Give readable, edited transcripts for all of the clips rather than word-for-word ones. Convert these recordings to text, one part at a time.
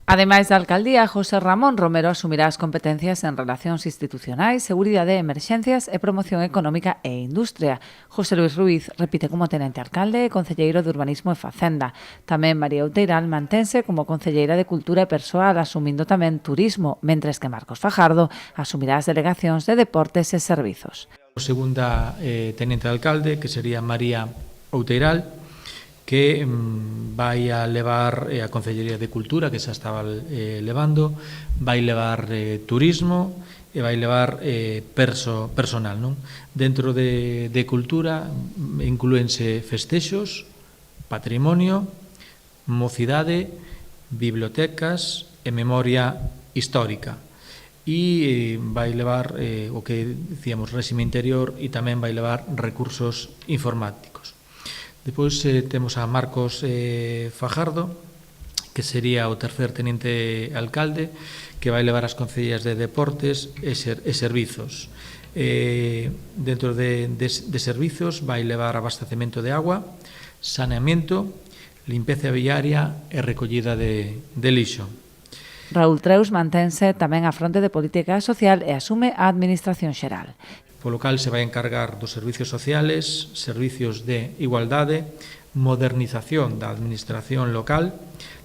Ademais da alcaldía, José Ramón Romero asumirá as competencias en relacións institucionais, seguridade, emerxencias e promoción económica e industria. José Luis Ruiz repite como tenente alcalde e concelleiro de Urbanismo e Facenda. Tamén María Outeiral mantense como concelleira de Cultura e Persoal, asumindo tamén Turismo, mentres que Marcos Fajardo asumirá as delegacións de Deportes e Servizos. A segunda tenente alcalde, que sería María Outeiral, que vai a levar a Concellería de Cultura, que xa estaba levando, vai levar turismo e vai levar personal. Non? Dentro de Cultura inclúense festexos, patrimonio, mocidade, bibliotecas e memoria histórica. E vai levar o que dicíamos, réxime interior, e tamén vai levar recursos informáticos. Depois temos a Marcos Fajardo, que sería o tercer tenente alcalde, que vai levar as concellerías de Deportes e Servizos. Dentro de Servizos vai levar abastecemento de agua, saneamento, limpeza viaria e recollida de lixo. Raúl Treus mantense tamén á fronte de Política Social e asume a Administración Xeral. Polo cal se vai encargar dos servicios sociales, servicios de igualdade, modernización da administración local,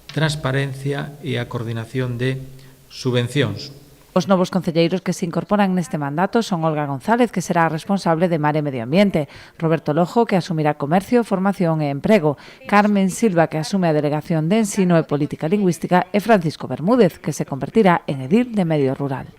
transparencia e a coordinación de subvencións. Os novos concelleiros que se incorporan neste mandato son Olga González, que será responsable de Mar e Medio Ambiente, Roberto Lojo, que asumirá Comercio, Formación e Emprego, Carmen Silva, que asume a Delegación de Ensino e Política Lingüística, e Francisco Bermúdez, que se convertirá en edil de Medio Rural.